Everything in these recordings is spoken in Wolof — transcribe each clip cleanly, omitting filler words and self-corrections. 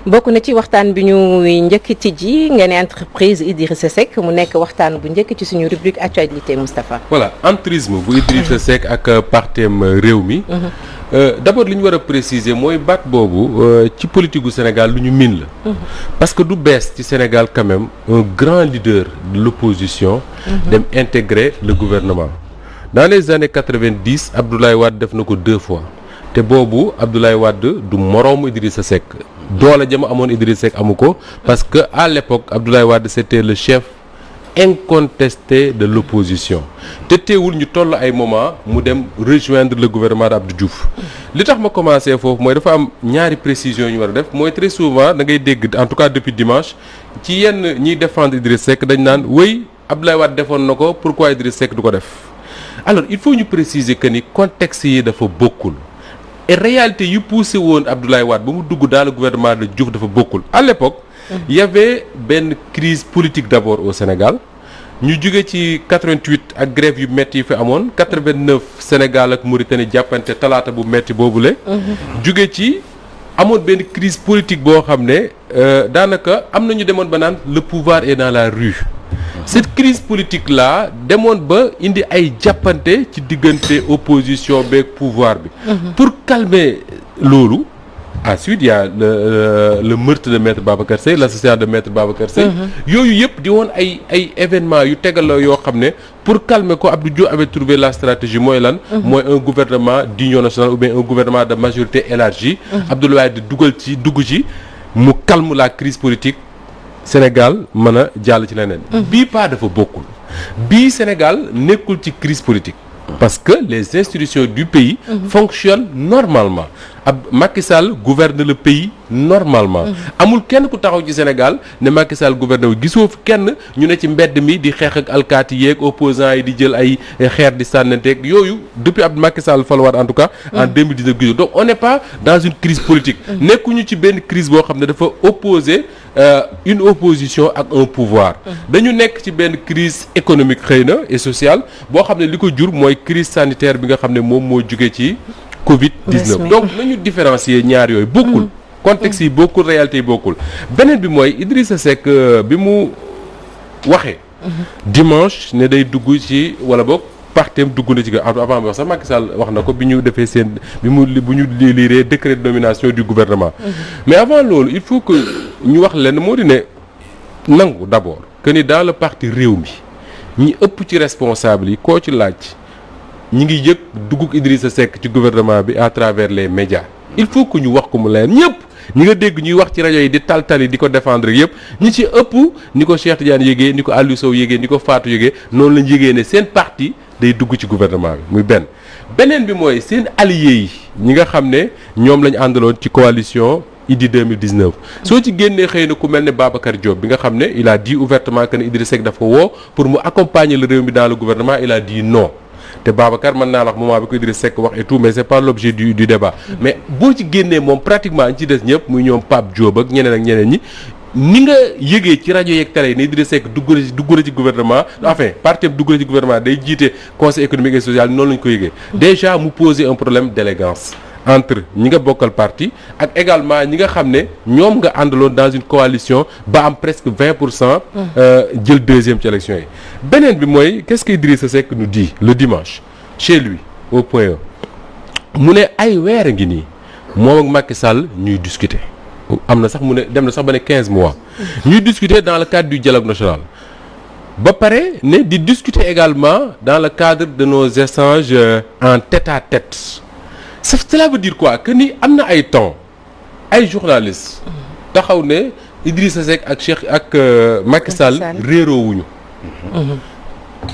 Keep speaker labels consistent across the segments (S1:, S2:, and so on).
S1: bokk na ci waxtaan bi ñu njëkk tijji ngeen entreprise Idrissa Seck mu nekk waxtaan bu njëkk ci suñu rubrique actualité Moustapha.
S2: voilà entrisme bu Idrissa Seck ak partem réew mi. D'abord li ñu war a préciser mooy baat boobu ci politique gu Sénégal lu ñu miin la. parce que du bees ci Sénégal quand même un grand leader de l'opposition dem intégrer le gouvernement. dans les années 90 Abdoulaye Wade def na ko 2 fois te boobu Abdoulaye Wade du moroomu Idrissa Seck doole jama amoon Idrissa Seck amu ko parce que à l'époque Abdoulaye Wade c'était le chef incontesté de l'opposition te teewul ñu toll ay moment mu dem rejoindre le gouvernement d'Abdou Diouf li tax ma commencé foofu mooy dafa am ñaari précisions ñu war a def mooy très souvent da ngay dégg en tout cas depuis dimanche ci yenn ñiy défendre Idrissa Seck dañ naan wéy Abdoulaye Wade defoon na ko pourquoi Idrissa Seck du ko def alors il faut ñu préciser que ni contexte yi dafa bokkul et réalité yu poussé woon Abdoulaye Wade ba mu dugg dans le gouvernement de Diouf dafa bokkul à l'époque il y avait benn crise politique d'abord au Sénégal ñu jóge ci 88 ak grève yu metti yi fi amoon 89 Sénégal ak Mauritanie jàppante talaata bu metti boobule. jóge ci amoon benn crise politique boo xam ne daanaka am na ñu demoon ba naan le pouvoir est dans la rue. cette crise politique là demoon ba indi ay jàppante ci diggante opposition beeg pouvoir bi. pour calmer loolu. Ensuite il y a le meurtre de maître Babacar Seye l'assassinat de maître Babacar Seye. yooyu yëpp di woon ay événements yu tegaloo yoo xam ne pour calmer ko Abdou Diouf avait trouvé la stratégie mooy lan. mooy un gouvernement d'union nationale ou bien un gouvernement de majorité élargie. Abdoulaye di dugg ci mu calme la crise politique Sénégal mën a jàll ci leneen. bii pas dafa bokkul bii Sénégal nekkul ci crise politique. parce que les institutions du pays fonctionnent normalement Macky Sall gouverne le pays normalement amul kenn ku taxaw ci Sénégal ne Macky Sall gouverne wu gisoo fi kenn ñu ne ci mbedd mi di xeex ak alkaati yeeg opposants yi di jël ay xeer di sànnanteeg yooyu depuis ab Macky Sall faluwaat en tout cas en 2019 gisoo donc on n'est pas dans une crise politique nekkuñu ci benn crise boo xam ne dafa opposer une opposition ak un pouvoir dañu nekk ci benn crise économique xëy na et sociale boo xam ne li ko jur mooy crise sanitaire bi nga xam ne moom moo jugee ci Covid-19 donc nañu différencier ñaar yooyu bokkul contexte yi bokkul réalité yi bokkul beneen bi mooy Idrissa Seck bi mu waxee dimanche ne day dugg ci wala boog partem dugg na ci avant bi wax sax Macky Sall wax na ko bi ñu defee seen bu ñu liiree décret de nomination du gouvernement mais avant loolu il faut que ñu wax leen moo di ne nangu d'abord que ni dans le parti réew mi ñi ëpp ci responsable yi koo ci laaj ñi ngi yëg dugg Idrissa Seck ci gouvernement bi à travers les médias il faut que ñu wax ko mu leer ñëpp ñi nga dégg ñuy wax ci rajo yi di taltali di ko défendre yëpp ñi ci ëpp ni ko Cheikh Tidiane yégee ni ko Aliou Sow yégee ni ko Fatou yégee noonu lañ yégee ne seen parti day dugg ci gouvernement bi muy beneen bi mooy seen alliés yi ñi nga xam ne ñoom lañ àndaloon ci coalition Idy 2019 soo ci génnee xëy na ku mel ne Babacar Diop bi nga xam ne il a dit ouvertement que ne Idrissa Seck dafa ko woo pour mu accompagner le réew mi dans le gouvernement il a dit non te Babacar mën naa la wax moment bi ko Idrissa Seck wax et tout mais c'est pas l'objet du débat mais boo ci génnee moom pratiquement ñi ci des ñëpp muy ñoom Pape Diop ak ñeneen ñi ni nga yëgee ci rajo yeeg télé yi ne Idrissa Seck dugg na ci gouvernement enfin parti dugg na ci gouvernement day jiite conseil économique et social noonu lañu ko yëgee déjà mu poser un problème d'élégance entre ñi nga bokkal parti ak également ñi nga xam ne ñoom nga àndaloon dans une coalition ba am presque 20% jël deuxième ci élection yi beneen bi mooy qu'est-ce que Idrissa Seck nous dit le dimanche chez lui au point E mu ne ay weer a ngi nii moom ak Macky Sall ñuy discuter am na sax mu ne dem na sax ba ne 15 mois ñuy discuter dans le cadre du dialogue national ba pare ne di discuter également dans le cadre de nos échanges en tête-à-tête cela veut dire quoi que ni am na ay temps ay journalistes taxaw ne Idrissa Seck ak Macky Sall réeroowuñu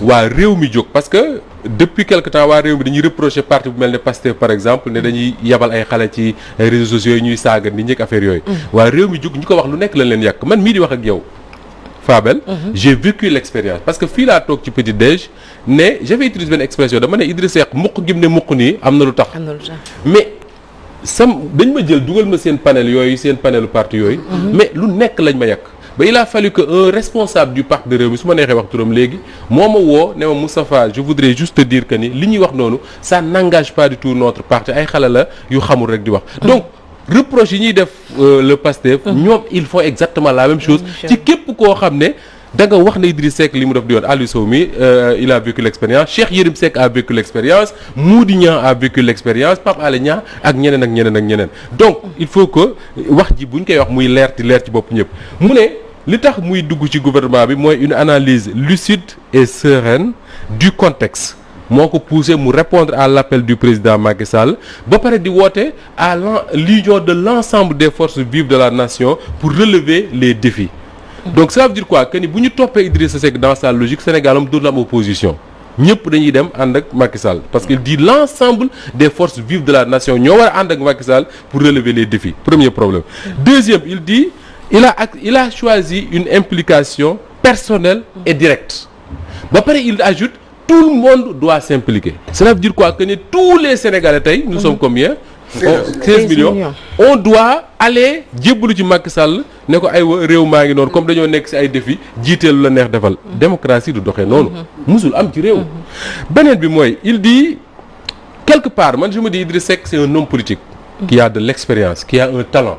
S2: waa réew mi jóg parce que depuis quelque temps waa réew mi dañuy reprocher parti bu mel ne Pastef par exemple ne dañuy yabal ay xale ci réseaux sociaux yi ñuy saaga nit ñi ak affaire yooyu waa réew mi jóg ñu ko wax lu nekk lañ leen yàq man mii di wax ak yow Fabel j'ai vécu l'expérience parce que fii laa toog ci petit déj ne j'avais utilisé benn expression dama ne Idrissa Seck muq gim ne muq nii am na lu tax mais dañ ma jël dugal ma seen panel yooyu seen panelu parti yooyu mais lu nekk lañ ma yàq ba il a fallu que un responsable du parti de Rewmi su ma neexee wax turam léegi moo ma woo ne ma Moustapha je voudrais juste te dire que ni li ñuy wax noonu ça n'engage pas du tout notre parti ay xale la yu xamul rek di wax donc reproche yi ñuy def le Pastef ñoom ils font exactement la même chose ci képp koo xam ne da nga wax ne Idriss Seck li mu def di yoon Aliou Sow mi il a vécu l'expérience Cheikh Yérim Seck a vécu l'expérience Mody Niang a vécu l'expérience Pape Alé Niang ak ñeneen ak ñeneen ak ñeneen donc il faut que wax ji bu ñu koy wax muy leer ci bopp ñëpp mu ne li tax muy dugg ci gouvernement bi mooy une analyse lucide et sereine du contexte moo ko poussé mu répondre à l'appel du président Macky Sall ba pare di woote à l'union de l'ensemble des forces vives de la nation pour relever les défis. Donc ça veut dire quoi que ni bu ñu toppee Idrissa Seck dans sa logique Sénégal am dootul am opposition ñëpp dañuy dem ànd ak Macky Sall parce qu'il dit l'ensemble des forces vives de la nation ñoo war a ànd ak Macky Sall pour relever les défis premier problème. Deuxième il dit il a choisi une implication personnelle et directe ba pare il ajoute tout le monde doit s'impliquer. Cela veut dire quoi que ni tous les Sénégalais tey nous sommes combien 16 millions on doit aller jébbalu ci Macky Sall ne ko ay réew maa ngi noonu comme dañoo nekk ci ay défis jiiteelu la neex defal démocratie du doxee noonu musul am ci réew beneen bi mooy il dit quelque part man je me dis Idriss Seck c'est un homme politique qui a de l'expérience qui a un talent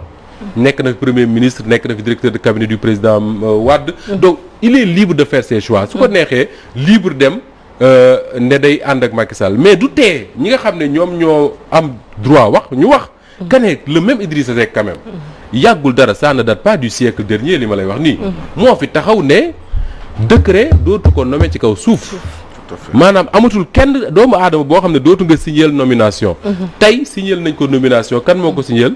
S2: nekk na premier ministre nekk na fi directeur de cabinet du président Wade donc il est libre de faire ses choix su ko neexee libre dem ne day ànd ak Macky Sall mais du tee ñi nga xam ne ñoom ñoo am droit wax ñu wax que ne le même Idrissa Seck quand même yàggul dara ça ne date pas du siècle dernier li ma lay wax nii moo fi taxaw ne décret dootu ko nommer ci kaw suuf maanaam amatul kenn doomu aadama boo xam ne dootu nga signer nomination tey signer nañ ko nomination kan moo ko signer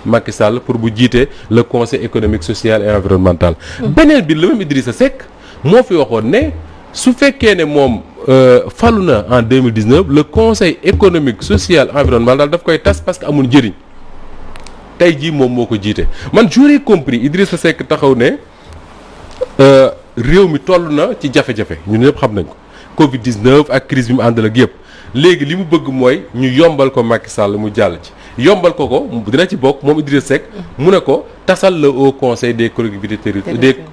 S2: Macky Sall pour bu jiite le conseil économique social et environnemental beneen bi le même Idrissa Seck moo fi waxoon ne su fekkee ne moom falu na en 2019 le conseil économique social environnemental daf koy tas parce que amul njëriñ tey jii moom moo ko jiite man j'aurais compris Idrissa Seck taxaw ne réew mi toll na ci jafe-jafe ñun ñëpp xam nañ ko Covid 19 ak crise bi mu àndal ak yëpp léegi li mu bëgg mooy ñu yombal ko Macky Sall mu jàll ci yombal ko dina ci bokk moom Idrissa Seck mu ne ko tasal le haut conseil des collectivités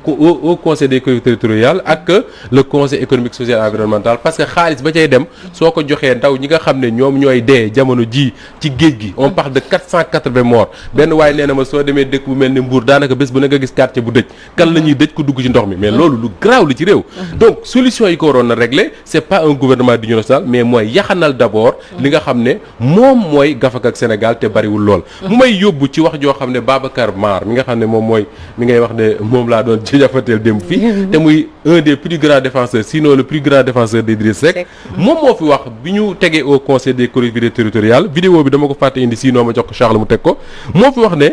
S2: haut conseil des collectivités territoriales ak le conseil économique social et environnemental parce que xaalis ba cay dem soo ko joxee ndaw ñi nga xam ne ñoom ñooy dee jamono ji ci géej gi on parle de 480 morts benn waaye nee na ma soo demee dëkk bu mel ni Mbour daanaka bés bu ne nga gis quartier bu dëj kan la ñuy dëj ko dugg ci ndox mi mais loolu lu garaaw li ci réew donc solution yi ko waroon na régler c'est pas un gouvernement d'union nationale mais mooy yaxanal d'abord li nga xam ne moom mooy gafak ak Sénégal te bariwul lool mu may yóbbu ci wax joo xam ne Babacar Mar mi nga xam ne moom mooy mi ngay wax ne moom laa doon ci jafateel démb fii te muy un des plus grands défenseurs sinon le plus grand défenseur d'Idriss Seck moom moo fi wax bi ñu tegee au conseil des collectivités territoriales vidéo bi dama ko fàtte indi sinon ma jox ko Charles mu teg ko moo fi wax ne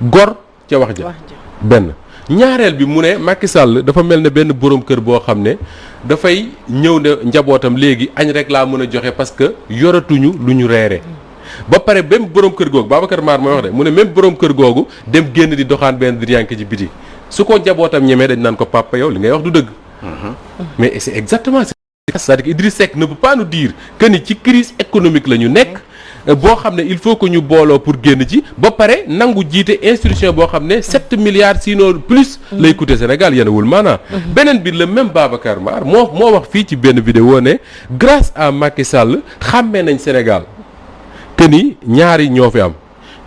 S2: gor ca wax ja benn ñaareel bi mu ne Macky Sall dafa mel ne benn borom kër boo xam ne dafay ñëw ne njabootam léegi añ rek laa mën a joxe parce que yoratuñu lu ñu reere ba pare même borom kër googu Babacar Mar mooy wax de mu ne même borom kër googu dem génn di doxaan benn diriyànke ci biti su ko njabootam ñemee dañ naan ko papa yow li ngay wax du dëgg mais c'est exactement ça c'est-à-dire que Idriss Seck ne peut pas nous dire que ni ci crise économique la ñu nekk boo xam ne il faut que ñu booloo pour génn ci ba pare nangu jiite institution boo xam ne 7 milliards sinon plus lay coûter Sénégal yenewul maanaam beneen bi le même Babacar Mar moo wax fii ci benn vidéo ne grâce à Macky Sall xàmmee nañ Sénégal que ni ñaari ñoo fi am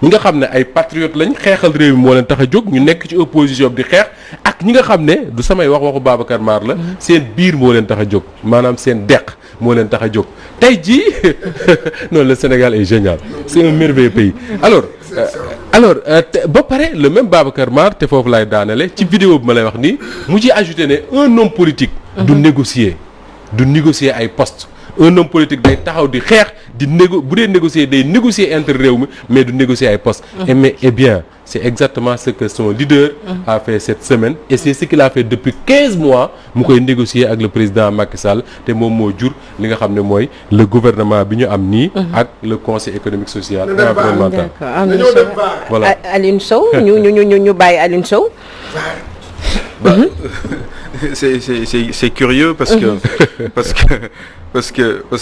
S2: ñi nga xam ne ay patriotes lañ xeexal réew mi moo leen tax a jóg ñu nekk ci opposition bi di xeex ak ñi nga xam ne du samay waxu Babacar Mar la seen biir moo leen tax a jóg maanaam seen deq moo leen tax a jóg tey jii non le Sénégal est génial c'est un merveilleux pays alors ba pare le même Babacar Mar te foofu laay daanale ci vidéo bi ma lay wax nii mu ci ajouté ne un homme politique du négocier ay postes un homme politique day taxaw di xeex di bu dee négocier day négocier entre réew mi mais du négocier ay postes et bien c'est exactement ce que son leader a fait cette semaine et c'est ce qu'il a fait depuis 15 mois mu koy négocier ak le président Macky Sall te moom moo jur li nga xam ne mooy le gouvernement bi ñu am nii ak le conseil économique social et environnemental
S1: voilà Alioune Sow ñu bàyyi Alioune Sow
S3: c'est curieux parce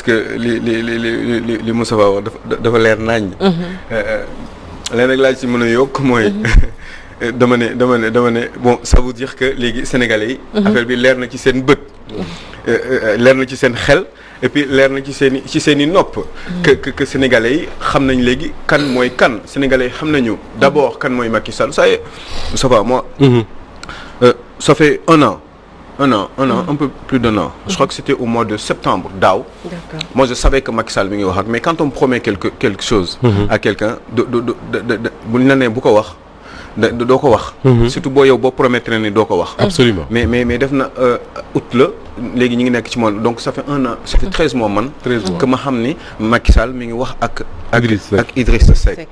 S3: que li Moussa wax dafa leer nañ leen rek laa ci mën a yokk mooy dama ne bon ça veut dire que léegi sénégalais yi affaire bi leer na ci seen bët leer na ci seen xel et puis leer na ci seen i nopp. que sénégalais yi xam nañ léegi kan mooy kan sénégalais yi xam nañu d'abord kan mooy Macky Sall ça y est ça va moi. Ça fait un an, un peu plus d'un an. Je crois que c'était au mois de septembre daaw.
S1: D'accord.
S3: Moi je savais que Macky Sall mi ngi wax ak mais quand on promet quelque chose. à quelqu'un bu ñu la nee bu ko wax. doo ko wax. surtout boo yow boo promettre ni doo ko wax.
S2: Absolument.
S3: mais def na août la léegi ñu ngi nekk ci mois donc ça fait un an ça fait 13 mois man.
S2: 13 mois
S3: que ma xam ni Macky Sall mi ngi wax ak
S2: Idrissa Seck.
S3: Seck.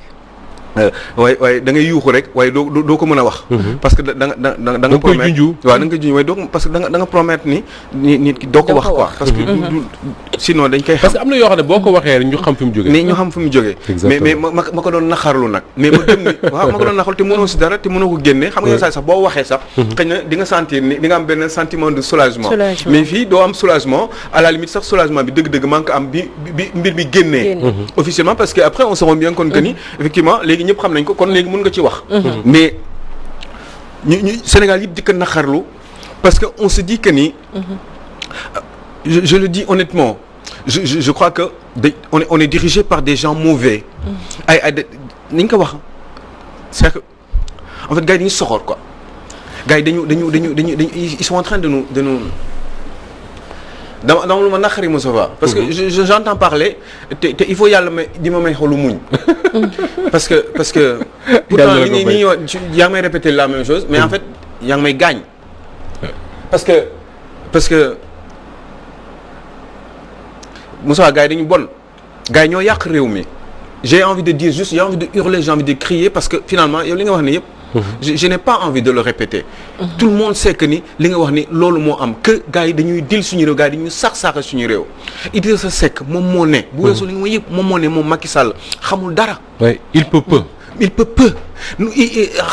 S3: waaye da ngay yuuxu rek waaye doo ko mën a wax. parce que da nga promettre waaw da nga koy junj waaye doo parce que da nga promettre ni nit ki doo ko wax quoi. parce que sinon dañ koy xam.
S2: parce que am na yoo xam ne boo ko waxee rek ñu xam fi mu jógee.
S3: mais ñu xam fi mu jógee. mais ma ko doon naxarlu nag. mais ma gëm ni waaw ma ko doon naxarlu te mënoo si dara te mënoo ko génne. xam nga sax boo waxee sax. xëy na di nga sentir ni di nga am benn sentiment de soulagement. mais fii doo am soulagement à la limite sax soulagement bi dëgg-dëgg maa ngi ko am bi mbir bi génnee. officiellement parce que après on se rend bien compte que ni effectivement léegi ñëpp xam nañ ko kon léegi mën nga ci wax. mais ñu Sénégal yëpp di ko naxarlu parce que on se dit que ni. je le dis honnêtement je crois que on est dirigé par des gens mauvais. ni ñu ko wax c'est que en fait gars yi dañuy soxor quoi gars yi dañu ils sont en train de nous dama lu ma naqari Moustapha parce que j'entends parler te il faut yàlla di ma may xolu muñ parce que pourtant ni yaa ngi may répéter la même chose mais en fait yaa ngi may gaañ parce que Moustapha gars yi dañu bon gars yi ñoo yàq réew mi j'ai envie de dire juste j'ai envie de hurler j'ai envie de crier parce que finalement yow li nga wax ne yëpp je n'ai pas envie de le répéter. tout le monde sait que ni li nga wax ni loolu moo am que gars yi dañuy dil suñu réew gars yi dañuy sax-saxe suñu réew Idrissa Seck moom moo ne bu weesoo li nga wax yëpp moom moo ne moom Macky Sall xamul dara.
S2: oui il peut peu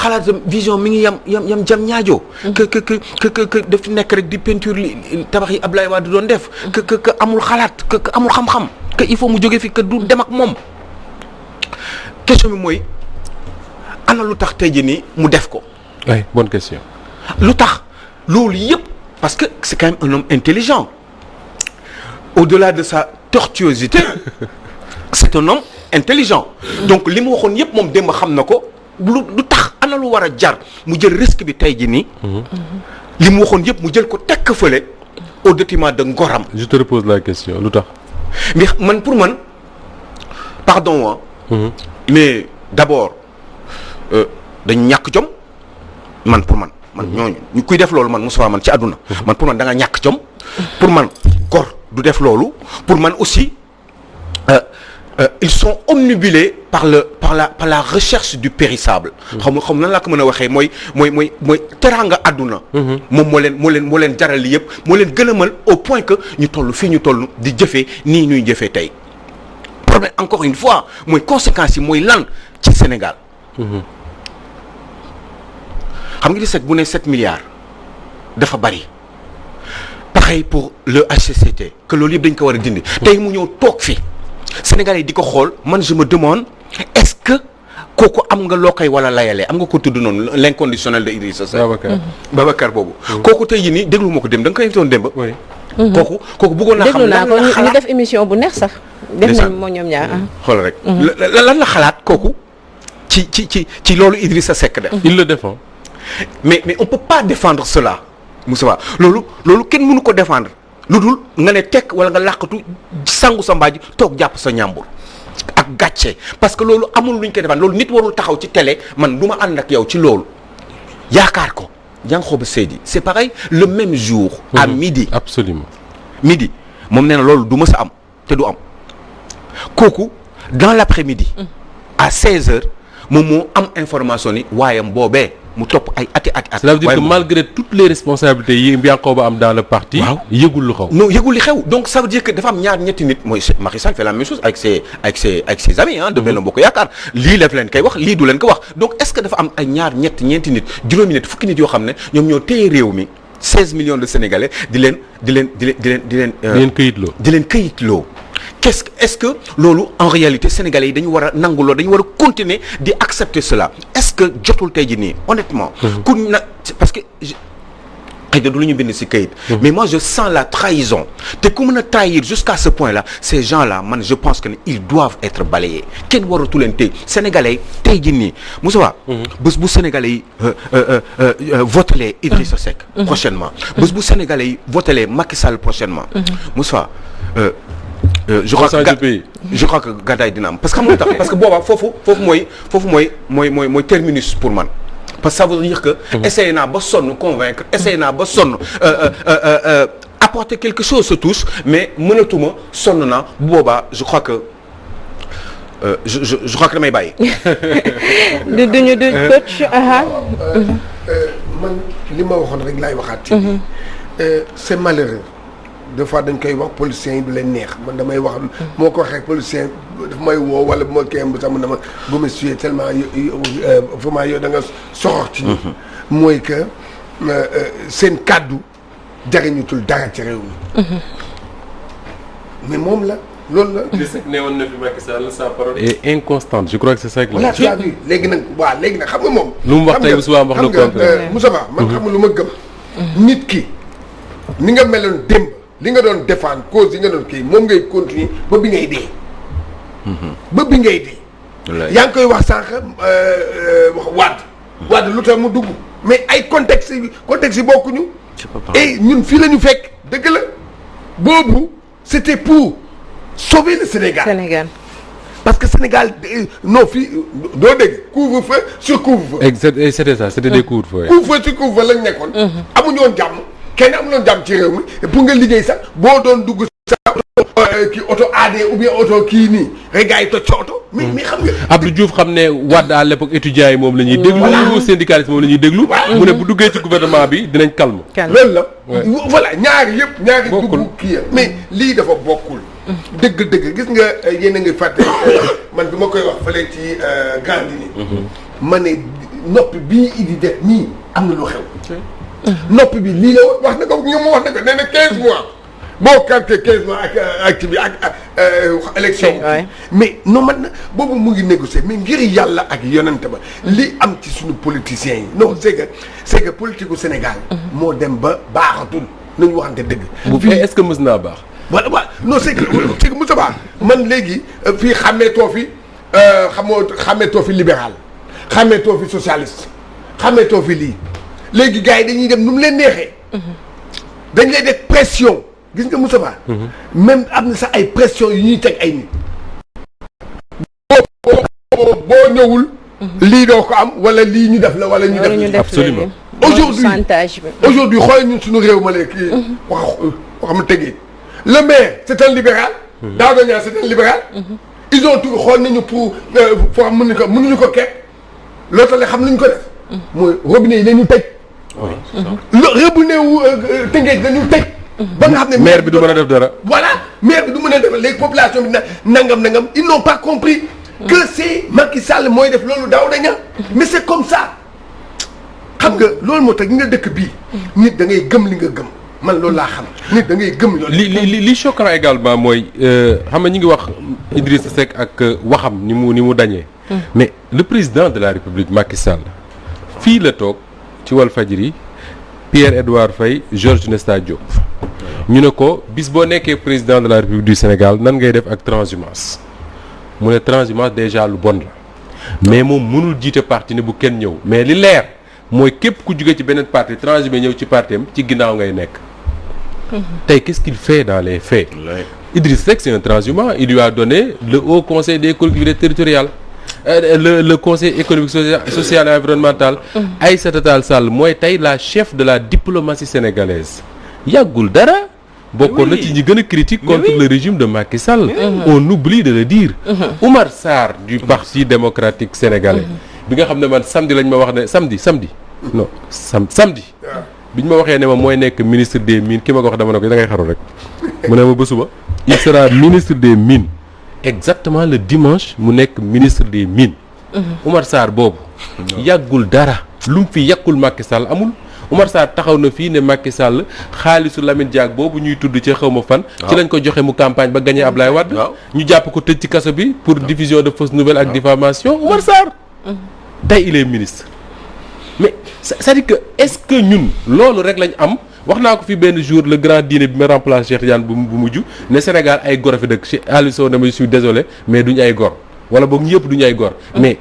S3: xalaat vision mi ngi yam jam ñaajo que daf ci nekk rek di peinture li tabax yi Ablaye Wade doon def que amul xalaat que amul xam-xam que il faut mu jóge fi que du dem ak moom question bi mooy ana lu tax tey jii nii mu def ko.
S2: oui bonne question.
S3: lu tax loolu yëpp parce que c'est quand même un homme intelligent au-delà de sa tortuosité c'est un homme intelligent donc li mu waxoon yëpp moom démb xam na ko lu tax ana lu war a jar mu jël risque bi tey jii nii. li mu waxoon yëpp mu jël ko tekk fële au détriment de ngoram.
S2: je te repose la question lu tax.
S3: mais man pour man pardon mais d'abord dañu ñàkk jom man pour man ñooñu ñu kuy def loolu man Moustapha man ci àdduna man pour man da nga ñàkk jom pour man góor du def loolu pour man aussi ils sont omnibulés par la recherche du périssable xam nan laa ko mën a waxee mooy teraanga àdduna moom moo leen jaral li yëpp moo leen gëlëmal au point que ñu toll fii ñu toll di jëfee nii ñuy jëfee tey problème encore une fois mooy conséquences yi mooy lan ci Sénégal xam nga di set bu ne 7 milliards dafa bari pareil pour le HCCT que loolu yëpp dañ ko war a dindi tey mu ñëw toog fi Sénégalais yi di ko xool man je me demande est-ce que kooku am nga loo koy wala layalee am nga ko tudd noonu l'inconditionnel de Idrissa Seck Babacar boobu kooku tey jii nii déglu ma ko dem da nga koy invité woon démb kooku bëggoon naa xam
S1: déglu naa ko ñu def émission bu neex sax def nañ moo ñoom ñaar
S3: xool rek lan la xalaat kooku ci loolu Idrissa Seck def
S2: il le défend
S3: mais on peut pas défendre cela Moussa loolu kenn mënu ko défendre lu dul nga ne tekk wala nga làqatu sangu sa mbaaji toog jàpp sa ñàmbur ak gàcce parce que loolu amul luñ koy défendre loolu nit warul taxaw ci télé man du ma ànd ak yow ci loolu yaakaar ko Yankhoba Seydi c'est pareil le même jour à midi
S2: absolument
S3: midi moom nee na loolu du mës a am te du am kooku dans l'après-midi à 16h moom moo am information ni waayam boobee mu topp ay ati.
S2: cela veut dire que malgré toutes les responsabilités yi Yankhoba am dans le parti.
S3: waaw
S2: yëgul lu xew.
S3: non yëgul li xew donc ça veut dire que dafa am ñaar ñetti nit mooy Macky Sall fait la même chose avec ses amis de Benno Bokk Yaakaar lii daf leen koy wax lii du leen ko wax donc est-ce que dafa am ay ñeenti nit juróomi nit fukki nit yoo xam ne ñoom ñoo téye réew mi 16 millions de Sénégalais di leen këyitloo est-ce que loolu en réalité sénégalais yi dañu war a nanguloo dañu war a continuer di accepter cela est-ce que jotul tey jii nii honnêtement parce que xëy na du lu ñu bind ci kayit. mais moi je sens la trahison te ku mën a trahir jusqu'à ce point-là ces gens-là man je pense que ils doivent être balayés kenn waratu leen tey sénégalais tey jii nii Moussa. bés bu sénégalais yi votelee Idrissa Seck. prochainement bés bu sénégalais yi votelee Macky Sall prochainement. Moussa. je crois que gàddaay dina am parce que xam nga tax parce que boobaa foofu mooy terminus pour man parce que ça veut dire que essayer naa ba sonn convaincre essayer naa ba sonn apporter quelque chose se touche mais mënatuma sonn naa bu boobaa je crois que damay bàyyi.
S1: duñu du coach.
S4: man li ma waxoon rek laay waxaat ci c'est malheureux. des fois dañ koy wax policiers yi du leen neex man damay wax moo ko waxee policier daf may woo wala bu ma kéem sax mu ne ma bu ma suyee tellement vraiment yow da nga soxor ci ñi mooy que seen kàddu jariñutul dara ci réew mi mais moom la loolu la.
S2: ne woon na fi Macky Sall sa parole est inconstante je crois que c'est ça.
S4: voilà tu as vu léegi nag xam nga moom.
S2: lu mu wax tey bu subaa wax le contraire.
S4: Moussa Ba man xam nga lu ma gëm. nit ki ni nga meloon démb. li nga doon défendre cause yi nga doon kii moom ngay continuer ba bi ngay dee. ba bi ngay dee. yaa ngi koy wax sànq wax Wade lu tax mu dugg mais ay contexte yi bokkuñu. et ñun fii la ñu fekk dëgg la boobu c'était pour sauver le Sénégal. parce que Sénégal non fii doo dégg couvre-feu sur couvre-feu.
S2: c'était ça c'était des couvre-feu.
S4: couvre-feu sur couvre-feu lañ nekkoon. amuñu woon jàmm. kenn amuloon jàmm ci réew mi pour nga liggéey sax boo doon dugg sa kii oto AD ou bien oto kii nii rek gars yi toj sa oto. mais xam nga.
S2: Abdou Diouf xam ne Wade à l'époque étudiants yi moom la ñuy déglu. syndicalistes moom la ñuy déglu. mu ne bu duggee ci gouvernement bi dinañ calme.
S4: loolu la. voilà ñaari dugg kii ya mais lii dafa bokkul. dëgg gis nga yéen a ngi fàtte man bi ma koy wax fële ci Grandini. ma ne noppi bii Idi def nii am na lu xew. noppi bi lii la wax na ko nga ma wax na ko nee na 15 mois boo calculé 15 mois ak bi ak élection mais non man na boobu mu ngi négocier mais ngir yàlla ak yonente ba li am ci suñu politiciens yi non c'est que politique u Sénégal moo dem ba baaxatul nañu waxante dëgg
S2: fii est-ce que mës naa baax
S4: voilà non c'est que Moussa Ba man léegi fii xàmmeetoo fi xàmmeetoo fi libéral xàmmeetoo fi socialiste xàmmeetoo fi lii léegi gars yi dañuy dem nu mu leen neexee. dañ lay def pression gis nga Moussa Ba. même am na sax ay pression yu ñuy teg ay nit. boo ñëwul. lii doo ko am wala lii ñu def la wala ñu def la.
S2: absolument
S4: aujourd'hui xoolal ñun suñu réew ma léegi. wax ma tegee le maire c'est un libéral. Daouda Niang c'est un libéral. ils ont tout xool nañu pour foo xam mënuñu ko kepp loolu tax xam nañu ko def. mooy robinet yi la ñu tëj. robinet wu Tëngéej la ñu tëj. ba nga xam ne
S2: maire bi du mën a def dara.
S4: voilà maire bi du mën a def léegi population bi nangam ils n'ont pas compris. que c'est Macky Sall mooy def loolu Daouda Niang mais c'est comme ça. xam nga loolu moo tax ñu nga dëkk bii. nit da ngay gëm li nga gëm man loolu laa xam nit da ngay gëm loolu.
S2: li choquant également mooy xam nga ñu ngi wax Idrissa Seck ak waxam ni mu dañee. mais le président de la République Macky Sall. fii la toog ci Walfadjri Pierre-Edouard Faye Georges Nesta Diop ñu ne ko bis boo nekkee président de la République du Sénégal nan ngay def ak transhumance mu ne transhumance déjà lu bon la mais moom mënul jiite parti ne bu kenn ñëw mais li leer mooy képp ku jóge ci beneen parti transhumé ñëw ci parti am ci ginnaaw ngay nekk. tey qu'est-ce qu'il fait dans les faits. Idriss Seck c'est un transhumant il lui a donné le Haut Conseil des collectivités territoriales. le conseil économique social et environnemental. Aïssata Tall Sall mooy tey la chef de la diplomatie sénégalaise yàggul dara. bokkoon na ci ñi gën a critique contre le régime de Macky Sall. on oublie de le dire. Oumar Sarr du parti démocratique sénégalais. bi nga xam ne man samedi lañ ma wax ne samedi. non samedi. bi ñu ma waxee ne ma mooy nekk ministre des mines ki ma ko wax dama ne ko da ngay xaru rek. mu ne ma ba suba il sera ministre des mines. exactement le dimanche mu nekk ministre des mines. Oumar Sarr boobu. yàggul dara. lu mu fi yàqul Macky Sall amul. Oumar Sarr taxaw na fii ne Macky Sall xaalisu Lamine Diack boobu ñuy tudd ci xaw ma fan. ci lañ ko joxe mu campagne ba gagné Ablaye Wade. ñu jàpp ko tëj ci kaso bi pour diffusion de fausses nouvelles ak diffamation Oumar Sarr. tey il est ministre. mais c'est-à-dire que est-ce que ñun loolu rek lañ am. wax naa ko fi benn jour le grand dîner bi ma remplace Cheikh Tidiane bu mujj ne Sénégal ay gor a fi dëkk Cheikh Aliou Sow ne ma je suis désolé mais duñu ay gor wala boog ñëpp duñu ay gor. mais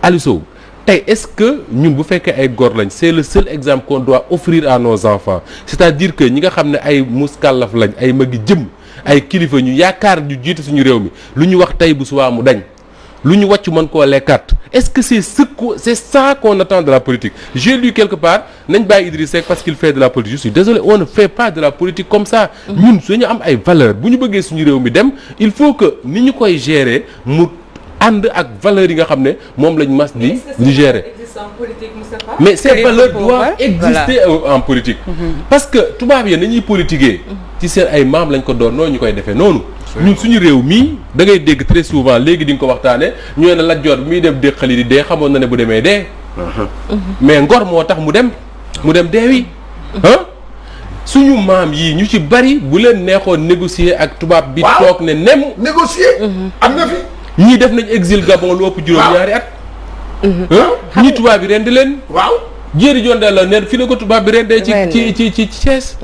S2: Aliou Sow tey est-ce que ñun bu fekkee ay gor lañ c'est le seul exemple qu'on doit offrir à nos enfants c'est-à-dire que ñi nga xam ne ay muskàllaf lañ ay magi jëm ay kilifa ñu yaakaar ñu jiite suñu réew mi lu ñu wax tey bu subaa mu dañ. lu ñu wàcc mën koo lekkaat est-ce que c'est ça qu'on attend de la politique j'ai lu quelque part nañ bàyyi Idriss Seck parce qu'il fait de la politique je suis désolé on ne fait pas de la politique comme ça ñun suñu am ay valeurs bu ñu bëggee suñu réew mi dem il faut que ni ñu koy gérer mu ànd ak valeurs yi nga xam ne moom lañ mas di gérer mais ces valeurs doivent exister en politique parce que tubaab yi nañuy politiquer ci seen ay maam lañ ko doon noonu ñu koy defee noonu ñun suñu réew mii da ngay dégg très souvent léegi di nga ko waxtaane ñoo ne Lat Joor bi muy dem déqali di dee xamoon na ne bu demee dee mais ngor moo tax mu dem deewi suñu maam yii ñu ci bari bu leen neexoon négocier ak tubaab bi toog ne nem
S4: négocier am na fi
S2: ñii def nañ exil Gabon lu ëpp juróom-ñaari at ñii tubaab bi rendi leen waaw jéeri jondeel la neen fi la ko tubaab bi rendee ci Thiès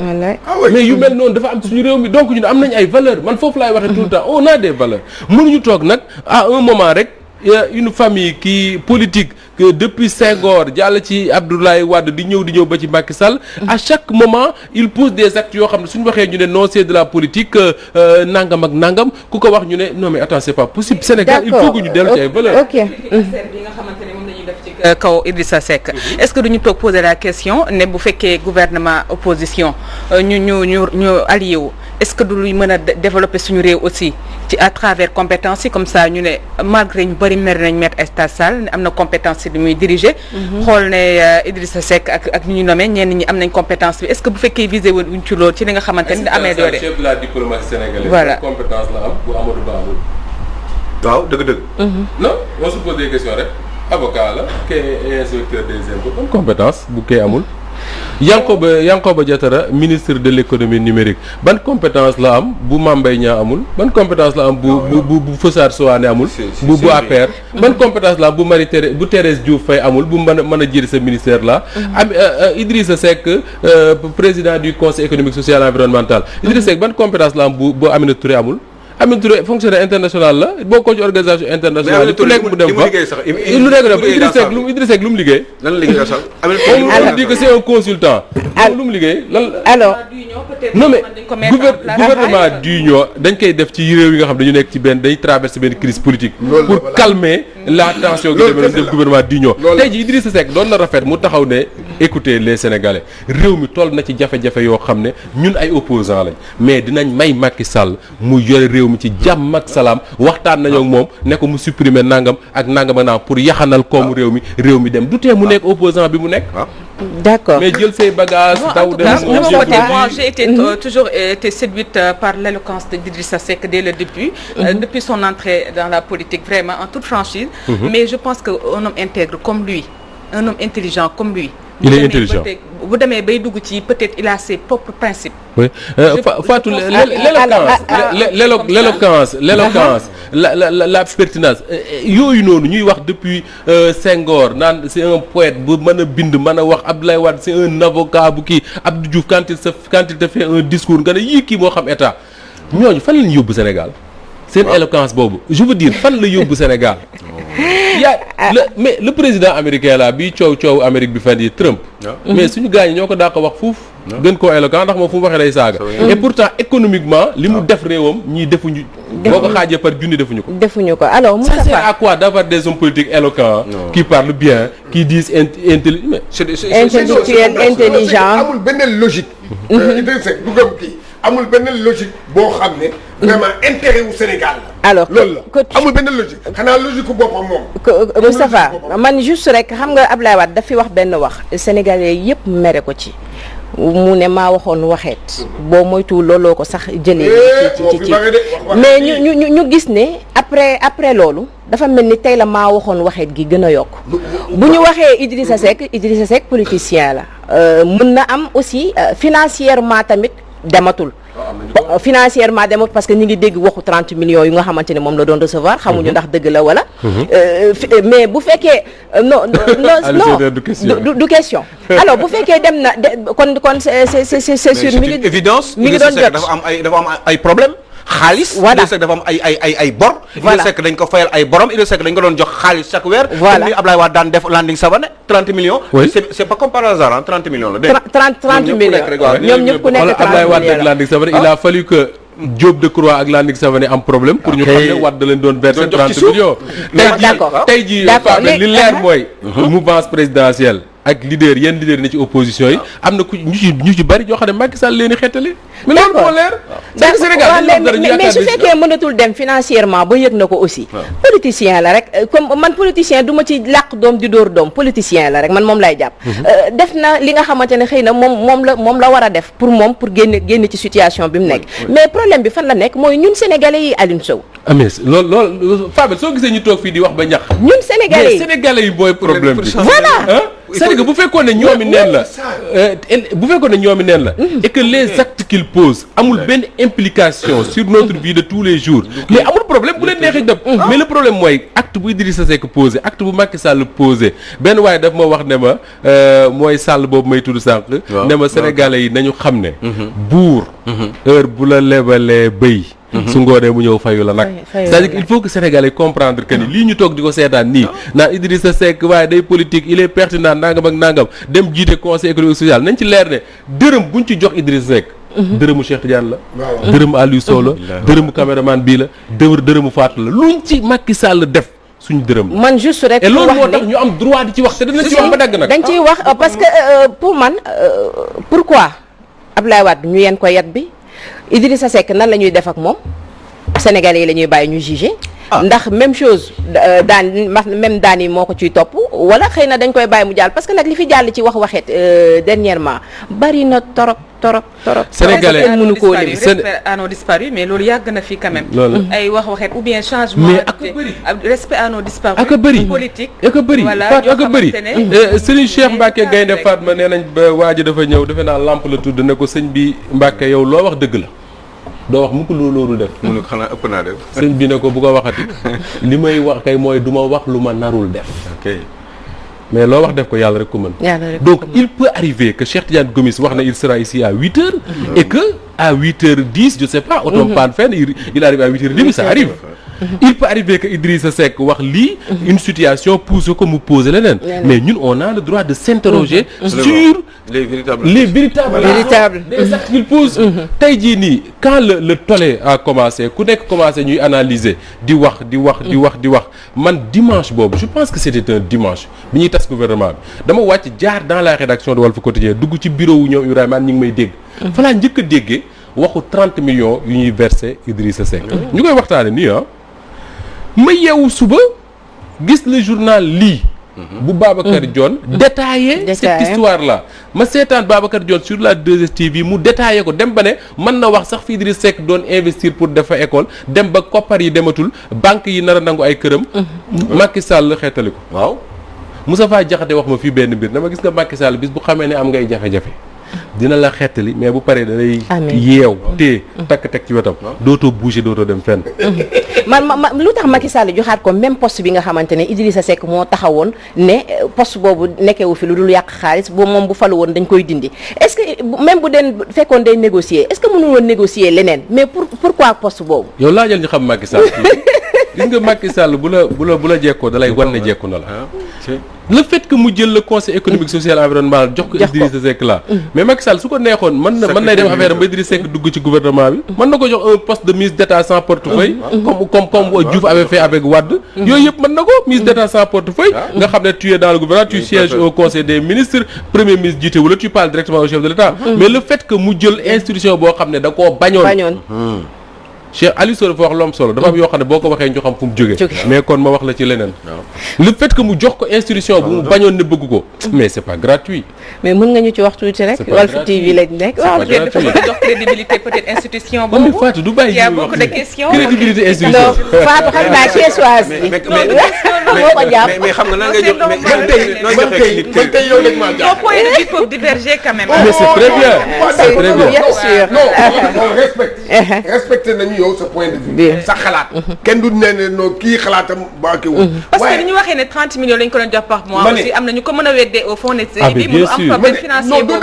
S2: mais yu mel noonu dafa am suñu réew mi donc ñun am nañ ay valeurs man foofu laay waxee tout le temps on a des valeurs mënuñu toog nag à un moment rek une famille qui politique que depuis Senghor jàll ci Abdoulaye Wade di ñëw ba ci Macky Sall à chaque moment il pose des actes yoo xam ne suñu waxee ñu ne non c'est de la politique nangam ak nangam ku ko wax ñu ne non mais attends c'est pas possible Sénégal il faut que ñu dellu ci ay valeurs
S5: kaw Idrissa Seck est-ce que duñu toog poser la question ne bu fekkee gouvernement opposition ñu allié wu est-ce que du luy mën a développer suñu réew aussi ci à travers compétences yi comme ça ñu ne malgré ñu bari mer nañ Maître Aïssata Tall ne am na compétence bi muy diriger xool ne Idrissa Seck ak ñu nommé ñenn ñi am nañ compétence bi est-ce que bu fekkee visé wuñ ci loolu ci li nga xamante ni amee doole
S2: chef de la diplomatie sénégalaise
S5: voilà
S2: compétence la am bu Amadou Ba amul
S3: waaw dëgg-dëgg
S2: non on se pose des questions rek avocat la kay inspecteur des impôts comme compétence bu kay amul Yankhoba Diattara ministre de l'économie numérique ban compétence la am bu Mame Mbaye Niang amul ban compétence la am bu Fossard Soane amul bu APR ban compétence la am bu Thérèse Diouf Faye amul bu mën a jël sa ministère là am Idrissa Seck président du conseil économique social et environnemental Idrissa Seck ban compétence la am bu Aminata Touré amul Aminata Touré fonctionnaire international la boo ko ci organisation internationale yi ku nekk mu dem fa lu nekk def Idrissa Seck lu mu liggéey
S3: lan la liggéey sax
S2: on dit que c'est un consultant lu mu liggéey lan
S1: alors
S2: non mais gouvernement d'union dañ koy def ci réew yi nga xam dañu nekk ci benn dañuy traverser benn crise politique pour calmer la tension gi demee def gouvernement d'union tey ji Idrissa Seck doon na rafet mu taxaw ne écoutez les Sénégalais réew mi toll na ci jafe-jafe yoo xam ne ñun ay opposants lañ mais dinañ may Macky Sall mu yore réew mi ci jàmm ak salaam waxtaan nañu ak moom ne ko mu supprimer nangam ak nangam pour yaxanal koomu réew mi dem du tee mu nekk opposant bi mu nekk
S1: d'accord
S2: mais jël say bagages daw dem
S5: moi j'ai été toujours été séduite par l'éloquence d'Idrissa Seck dès le début depuis son entrée dans la politique vraiment en toute franchise mais je pense que un homme intègre comme lui un homme intelligent comme lui
S2: il est intelligent
S5: bu demee bay dugg ci peut-être il a ses propres principes.
S2: oui Fatou l'éloquence la pertinence yooyu noonu ñuy wax depuis Senghor naan c'est un poète bu mën a bind mën a wax Abdoulaye Wade c'est un avocat bu kii Abdou Diouf quand il te fait un discours nga ne yii kii moo xam état ñooñu fan lañu yóbbu Sénégal seen éloquence boobu je veux dire fan la yóbbu Sénégal mais le président américain là bi coow Amérique bi fan yi Trump mais suñu gars ñi ñoo ko daa ko wax fuuf gën koo éloquent ndax moom fu mu waxee day saaga et pourtant économiquement li mu def réewam ñii defuñu boo ko xaajee par junni defuñu ko
S1: alors Moustapha
S2: ça sert à quoi d'avoir des hommes politiques éloquents qui parlent bien qui disent intelligent
S1: intelligent
S4: amul benn logique Idrissa Seck du gëm kii amul benn logique boo xam ne vraiment intérêt wu Sénégal la
S1: alors
S4: loolu la amul benn logique xanaa logique ku boppam moom
S1: Moustapha man juste rek xam nga Abdoulaye Wade daf fi wax benn wax sénégalais yëpp mere ko ci mu ne maa waxoon waxeet boo moytu looloo ko sax jëlee ci mais ñu gis ne après loolu dafa mel ni tey la maa waxoon waxeet gi gën a yokk bu ñu waxee Idrissa Seck politicien la mën na am aussi financièrement tamit dematul financièrement demut parce que ñi ngi dégg waxu 30 millions yu nga xamante ne moom la doon recevoir xamuñu ndax dëgg la wala mais bu fekkee non du question alors bu fekkee dem na kon c'est sûr mi ngi
S3: évidence
S1: mi ngi doon jot
S3: dafa am ay problème xaalis
S1: voilà
S3: Idrissa Seck dafa am ay bor
S1: voilà
S3: Idrissa Seck dañ ko fayal ay borom Idrissa Seck dañ ko doon jox xaalis chaque weer
S1: voilà
S3: ni Ablaye Wade daan def Landing Savané 30 millions
S2: oui.
S3: c'est pas comme par hasard 30 millions la dégg
S1: 30 millions ñoom ñëpp ku nekk 30
S2: Ablaye Wade
S1: millions
S2: ak Landing Savané il a fallu que Diop Decroix ak Landing Savané am problème pour ñu xam ne Wade da leen doon verser 30 millions tey jii li leer mooy mouvance présidentielle ak leader yenn leader ne ci opposition yi am na ku ñu ci bari yoo xam ne Macky Sall leen i xettali mais loolu moo leer
S1: mais su fekkee mënatul dem financièrement ba yëg na ko aussi politicien la rek comme man politicien du ma ci làq doom di dóor doom politicien la rek man moom lay jàpp def na li nga xamante ne xëy na moom la war a def pour génn ci situation bi mu nekk mais problème bi fan la nekk mooy ñun sénégalais yi Alioune Sow
S2: ames loolu Fabel soo gisee ñu toog fii di wax ba ñax
S1: ñun sénégalais
S2: yi mooy problème bi
S1: voilà
S2: c'est-à-dire que bu fekkoon ne ñoomi neen la et que les actes qu'ils posent amul benn implication sur notre vie de tous les jours mais amul problème bu leen neexee dem mais le problème mooy acte bu Idrissa Seck posé acte bu Macky Sall posé benn waaye daf ma wax ne ma mooy Sall boobu may tudd sànq ne ma sénégalais yi nañu xam ne buur heure bu la lebalee bëy su ngoonee mu ñëw fayu la nag c'est-à-dire qu'il faut que Sénégalais comprendre que ni lii ñu toog di ko seetaan nii naan Idrissa Seck waaye day politique il est pertinent nangam ak nangam dem jiite conseil économique social nañ ci leer ne dërëm buñ ci jox Idrissa Seck dërëmu Cheikh Tidiane la dërëmu Aliou Sow la dërëmu caméraman bii la dërëmu Fatou la luñ ci Macky Sall def suñu dërëm la
S1: man juste rek
S2: et loolu moo tax ñu am droit di ci wax te danañ ci wax ba dagg nag
S1: dañ ciy wax parce que pour man pourquoi Abdoulaye Wade ñu yen ko yat bi Idrissa Seck nan la ñuy def ak moom Sénégalais yi la ñuy bàyyi ñu juger ndax même chose même daan yi moo ko ciy topp wala xëy na dañ koy bàyyi mu jàll parce que nag li fi jàll ci waxeet dernièrement bari na torop
S2: Sénégalais
S1: mënu koo lim
S5: respect à nos disparus mais loolu yàgg na fi quand même ay waxeet ou bien changement
S2: mais ak a bëri
S5: respect à nos disparus
S2: ak a bëri
S5: politique
S2: ak a bëri Fatou ak a bëri Serigne Cheikh Mbacke Gaynde Fatma nee nañ ba waa ji dafa ñëw defe naa lamp la tudd ne ko sëñ bi Mbacke yow loo wax dëgg la doo wax mukk loolu def
S3: mu ne ko xanaa ëpp naa def
S2: sëñ bi ne ko bu ko waxati li may wax kay mooy du ma wax lu ma narul def mais loo wax def ko yàlla rek ko mën donc il peut arriver que Cheikh Tidiane Gomis wax na il sera ici à 8h et que à 8h10 je sais pas auto panne fenn il arrive à 8h10 ça arrive il peut arriver que Idrissa Seck wax lii une situation pousse ko mu poser leneen mais ñun on a le droit de s'interroger sur les véritables des actes qu'il pose tey jii nii quand le tollé a commencé ku nekk commencé ñuy analyser di wax man dimanche boobu je pense que c'était un dimanche bi ñuy tas gouvernement bi dama wàcc jaar dans la rédaction de Walf Quotidien dugg ci bureau wu ñoom Ibrahima ñi ngi may dégg falaa njëkk a déggee waxu 30 millions yu ñuy versé Idrissa Seck ñu koy waxtaane nii ma yeewu suba gis le journal lii bu Babacar Dione détaillé cette histoire là ma seetaan Babacar Dione sur la 2STV mu détaillé ko dem ba ne mën na wax sax fi Idrissa Seck doon investir pour defa école dem ba koppar yi dematul banque yi nar a nangu ay këram Macky Sall xeetali ko waaw Moustapha Diakhaté wax ma fii benn mbir dama gis nga Macky Sall bis bu xamee ne am ngay jafe-jafe dina la xettali mais bu paree da lay yeew te takk teg ci wetam dootoo bouger dootoo dem fenn
S1: man lu tax Macky Sall joxaat ko même poste bi nga xamante ne Idrissa Seck moo taxawoon ne poste boobu nekkewu fi lu dul yàq xaalis boobu moom bu falu woon dañ koy dindi est-ce que même bu den fekkoon day négocier est-ce que mënul woon négocier leneen mais pourquoi poste boobu
S2: yow laajal ñu xam Macky Sall gis nga Macky Sall bu la jekkoo da lay wan ne jekku na la le fait que mu jël le conseil économique social environnemental jox ko Idrissa Seck là mais Macky Sall su ko neexoon mën nay dem affaire ba Idrissa Seck dugg ci gouvernement bi mën na ko jox un poste de ministre d'État sans portefeuille comme Diouf avait fait avec Wade yooyu yëpp mën na ko ministre d'État sans portefeuille nga xam ne tu es dans le gouvernement tu sièges au conseil des ministres premier ministre jiite wala tu parles directement au chef de l'État mais le fait que mu jël institution boo xam ne da koo bañoon Cheikh Aliou Sow dafa wax lu am solo dafa am yoo xam ne boo ko waxee ñu xam fu mu jógee mais kon ma wax la ci leneen le fait que mu jox ko institution bu mu bañoon ne bëgg ko mais c'est pas gratuit
S1: mais mën nga ñu ci wax tuuti rek Walf TV lañ nekk waaw
S5: dafa jox crédibilité peut-être institution boobu
S2: Fatou du bàyyi
S5: il y a beaucoup de questions
S2: crédibilité institution
S1: Fatou xam naa Thiessoise bi moo ko jàpp
S3: mais xam nga nan ngay jox mais nooy joxee nit
S4: man tey yow léegi maa
S5: nos points de vue peuvent diverger quand même
S2: mais c'est très bien c'est très bien
S1: bien sûr
S4: non respecté nañu yow sa point de vue sa xalaat kenn du ne non kii xalaatam baakiwul
S5: parce que ni ñu waxee ne 30 millions lañ ko doon jox par mois aussi am na ñu ko mën a weddee au fond ne bi mu am problème financier boobu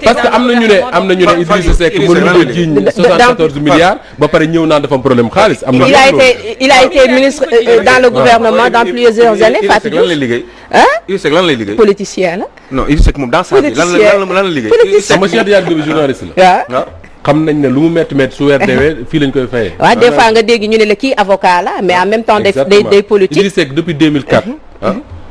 S2: parce que am na ñu ne Idrissa Seck mënu ko jiiñ 74 milliards ba pare ñëw naan dafa am problème xaalis am na
S1: il a été ministre dans le gouvernement dans plusieurs années Fatou
S3: lan lay liggéey Idrissa Seck lan lay liggéey
S1: politicien la
S3: non Idrissa Seck moom dans sa vie lan la liggéey
S2: sama Cheikh Diagne Gomis journaliste la
S1: waaw
S2: xam nañ ne lu mu métti su weer deewee fii lañ koy fayee
S1: waaw des fois nga dégg ñu ne la kii avocat la mais en même temps day politique
S2: Idrissa Seck depuis 2004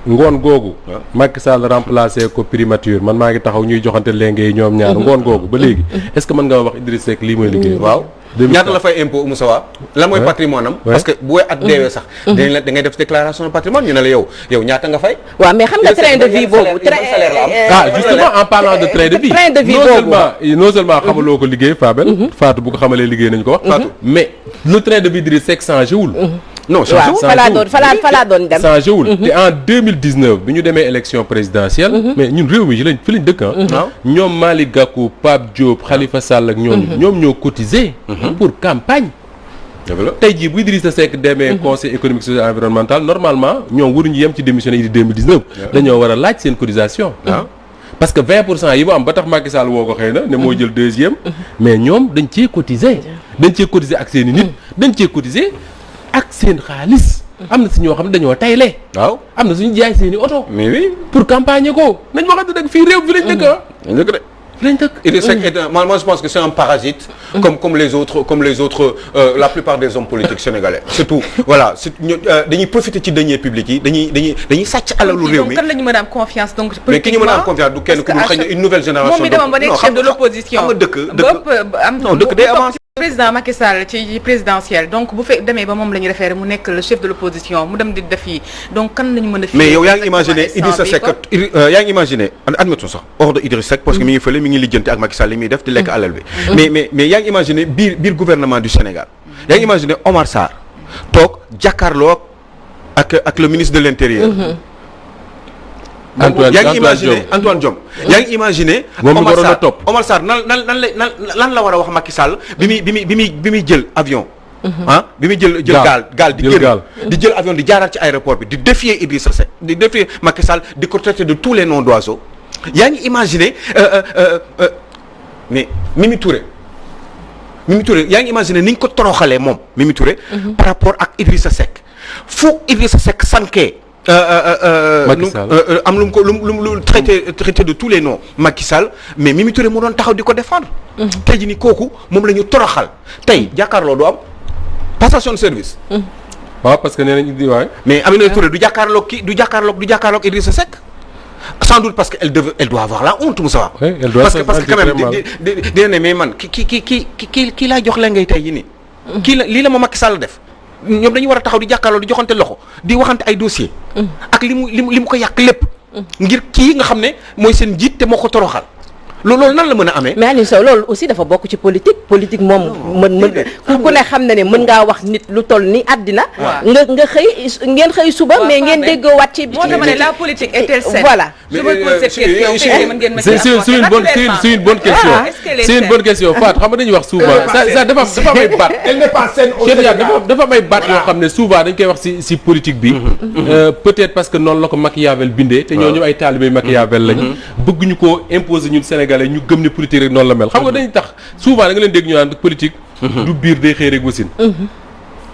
S2: ngoon googu Macky Sall remplacé ko primature man maa ngi taxaw ñuy joxante léegi yi ñoom ñaar ngoon googu ba léegi est-ce que mën nga wax Idrissa Seck lii mooy liggéey waaw
S3: ñaata la fay impôt Moussawa lan mooy patrimoine am parce que bu at deewee sax dañ la da ngay def déclaration de patrimoine ñu ne la yow ñaata nga fay
S1: waaw mais xam nga train de vie boobu
S2: justement en parlant de train de vie non seulement xamaloo ko liggéey Fatou bu ko xamalee liggéey nañu ko wax mais le train de vie d'Idrissa Seck changé wul
S3: non
S1: waaw fa laa doon dem
S2: changé wul te en 2019 bi ñu demee élection présidentielle mais ñun réew mi fi lañ dëkk ñoom Malick Gakou Pape Diop Khalifa Sall ak ñoom ñoo cotisé pour campagne tey jii bu Idrissa Seck demee conseil économique social et environnemental normalement ñoom waruñu yem ci démissionné yi di 2019 dañoo war a laaj seen cotisation parce que 20% yi mu am ba tax Macky Sall woo ko xëy na ne moo jël deuxième mais ñoom dañ cee cotisé ak seen i nit dañ cee cotisé ak seen xaalis am na si ñoo xam ne dañoo tayle
S3: waaw
S2: am na suñu jaay seen i oto
S3: mais oui
S2: pour campagne ko nañ waxante dëgg fii réew fi lañ dëkk
S3: lañ dëkk Idrissa Seck moi je pense que c'est un parasite comme les autres la plupart des hommes politiques sénégalais surtout voilà dañuy profiter ci deniers publics yi dañuy sàcc alalu réew mi
S5: kan la ñu mën a am confiance donc
S3: mais ki ñu mën a am confiance du kenn ku dul xëy na une nouvelle génération
S5: moom mi demoon ba nekk chef de l'opposition
S3: xam nga dëkk day avancé
S5: président Macky Sall ci présidentielle donc bu fekk demee ba moom la ñu référé mu nekk le chef de l'opposition mu dem di def yi donc kan la ñu mën a
S3: mais yow yaa ngi imaginer Idrissa Seck yaa ngi imaginer admettons sax hors de Idrissa Seck parce que mi ngi fële mi ngi lijjanti ak Macky Sall li muy def di lekk alal bi mais yaa ngi imaginer biir gouvernement du Sénégal yaa ngi imaginer Omar Sarr toog jàkkaarloo ak le ministre de l'intérieur yaa ngi imaginer Antoine Diome yaa ngi imaginer Omar Sarr lan la war a wax Macky Sall bi muy jël avion bi muy jël gaal di jël avion di jaaraat ci aéroport bi di défier Idrissa Seck di défier Macky Sall di ko traiter de tous les noms d'oiseaux yaa ngi imaginer mais Mimi Touré yaa ngi imaginer ni ñu ko toroxalee moom Mimi Touré par rapport ak Idrissa Seck fu Idrissa Seck sankee am lu mu traité de tous les noms Macky Sall mais Mimi Touré mu doon taxaw di ko défendre tey jii ni kooku moom la ñu toroxal tey jàkkaarloo du am passation de service
S2: waaw parce que nee nañ di waay
S3: mais Aminata Touré du jàkkaarloog Idrissa Seck sans doute parce que elle doit avoir la honte Moussa parce que quand même dina ne mais man kii laa jox la ngay tey jii nii lii la ma Macky Sall def ñoom dañu war a taxaw di jàkkaarloo di joxante loxo di waxante ay dossier ak li mu ko yàq lépp ngir kii nga xam ne mooy seen njiit te moo ko toroxal loolu nan la mën a amee.
S1: mais Aliou Sow loolu aussi dafa bokk ci politique moom mën ku ne xam na ne mën ngaa wax nit lu toll ni àddina ngeen xëy suba mais ngeen déggoo waat ci
S5: moo dama ne la politique est-elle saine
S1: voilà
S5: je me pose cette question mën ngeen ma
S2: c'est une bonne question c'est une bonne question Fatou xam nga dañuy wax souvent ça dafa may baat
S4: elle n'est pas saine
S2: dafa may baat yoo xam ne souvent dañ koy wax si politique bi peut-être parce que noonu la ko Machiavel bindee te ñooñu ay talibé Machiavel lañu bëgg ñu ko imposer ñun Sénégalais ñu gëm ne politique rek noonu la mel xam nga dañuy tax souvent da nga leen dégg ñu naan politique du biir day xëy rek wasin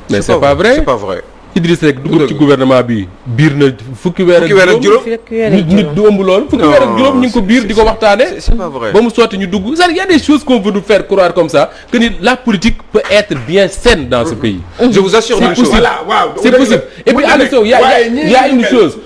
S2: mais c'est pas vrai Idrissa Seck dugg ci gouvernement bi biir na fukki weer ak juróom nit du ëmb loolu fukki weer ak juróom ñu ngi ko biir di ko waxtaane
S3: c'est pas vrai
S2: ba mu sotti ñu dugg c'est-à-dire y a des choses qu'on veut nous faire croire comme ça que ni la politique peut être bien saine dans ce pays
S3: je vous assure une chose
S2: c'est possible et puis Aliou Sow y a une chose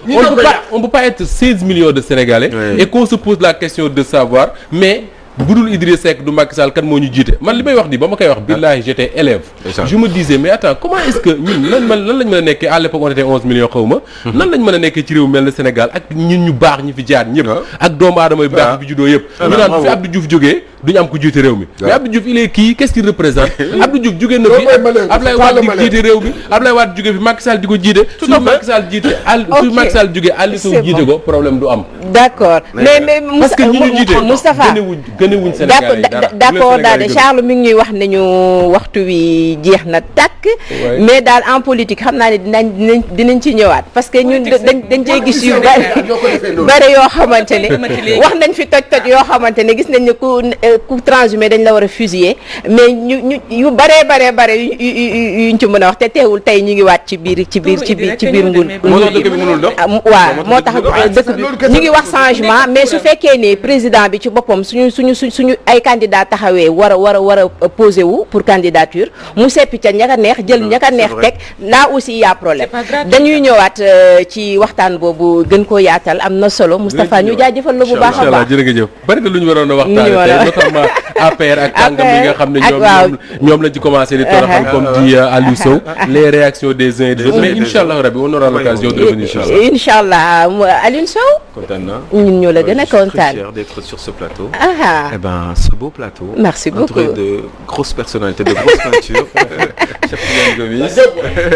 S2: on peut pas être 16 millions de Sénégalais et qu'on se pose la question de savoir mais bu dul Idriss Seck du Macky Sall kan moo ñu jiite man li may wax nii ba ma koy wax billahi j'étais élève je me disais mais attends comment est-ce que ñun lan lañ mën a nekkee à l'époque on était 11 millions xaw ma nan lañ mën a nekkee ci réew mel na Sénégal ak ñun ñu baax ñi fi jaar ñëpp ak doomu aadama yu baax ñi fi juddoo yëpp ñu naan fi Abdou Diouf jógee duñu am ko jiite réew mi mais Abdou Diouf il est qui qu'est-ce qu'il représente Abdou Diouf jógee na fi Abdoulaye Wade di jiite réew mi Abdoulaye Wade jógee fi Macky Sall di ko jiite su Macky Sall jiite su Macky Sall jógee Aliou Sow jiite ko problème du am
S1: d'accord mais
S2: parce que ñi ñu jiite
S1: Moustapha
S2: gënewuñ Sénégal
S1: d'accord daal de Charles mi ngi ñuy wax nañu waxtu wi jeex na tàkk mais daal en politique xam naa ne dinañ ci ñëwaat parce que ñun dañ cee gis yu bari yoo xamante ne wax nañ fi toj yoo xamante ne gis nañ ne ku transhumé dañ la war a fusiller mais ñu yu bare yuñ ci mën a wax te teewul tey ñu ngi waat ci biir nguur waaw moo tax dëkk bi ñu ngi wax changement mais su fekkee ne président bi ci boppam suñu ay candidat taxawee war a posé wu pour candidature mu seppi ca ñaka neex jël ñaka neex teg là aussi y a problème dañuy ñëwaat ci waxtaan boobu gën koo yaatal am na solo Moustapha ñu jaajëfal la bu baax a baax
S2: jërëjëf bari na lu ñu waroon a waxtaane tey notamment APR ak tàngam yi nga xam ne ñoom lañ ci commencé di toroxal comme dit Aliou Sow les réactions des uns et des autres mais inchallah rabbi on aura l'occasion de revenir
S1: inchallah Aliou Sow
S3: kontaan naa
S1: ñun ñoo la gën a kontaan
S3: fier d'être sur ce plateau
S1: eh
S3: ben ce beau plateau
S1: merci beaucoup
S3: entouré de grosses personnalités de grosses peintures Cheikh Tidiane Gomis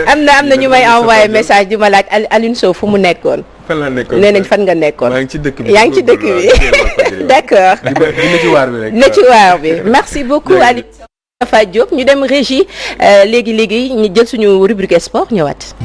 S1: am na ñu may envoyé message di ma laaj Aliou Sow fu mu nekkoon
S3: fan laa nekkoon
S1: nee nañ fan nga nekkoon
S3: maa ngi ci dëkk bi
S1: yaa ngi ci dëkk bi d'accord
S2: ne ci waar bi rek
S1: ne ci waar bi merci beaucoup Aliou Moustapha Diop ñu dem régie léegi ñu jël suñu rubrique sport ñëwaat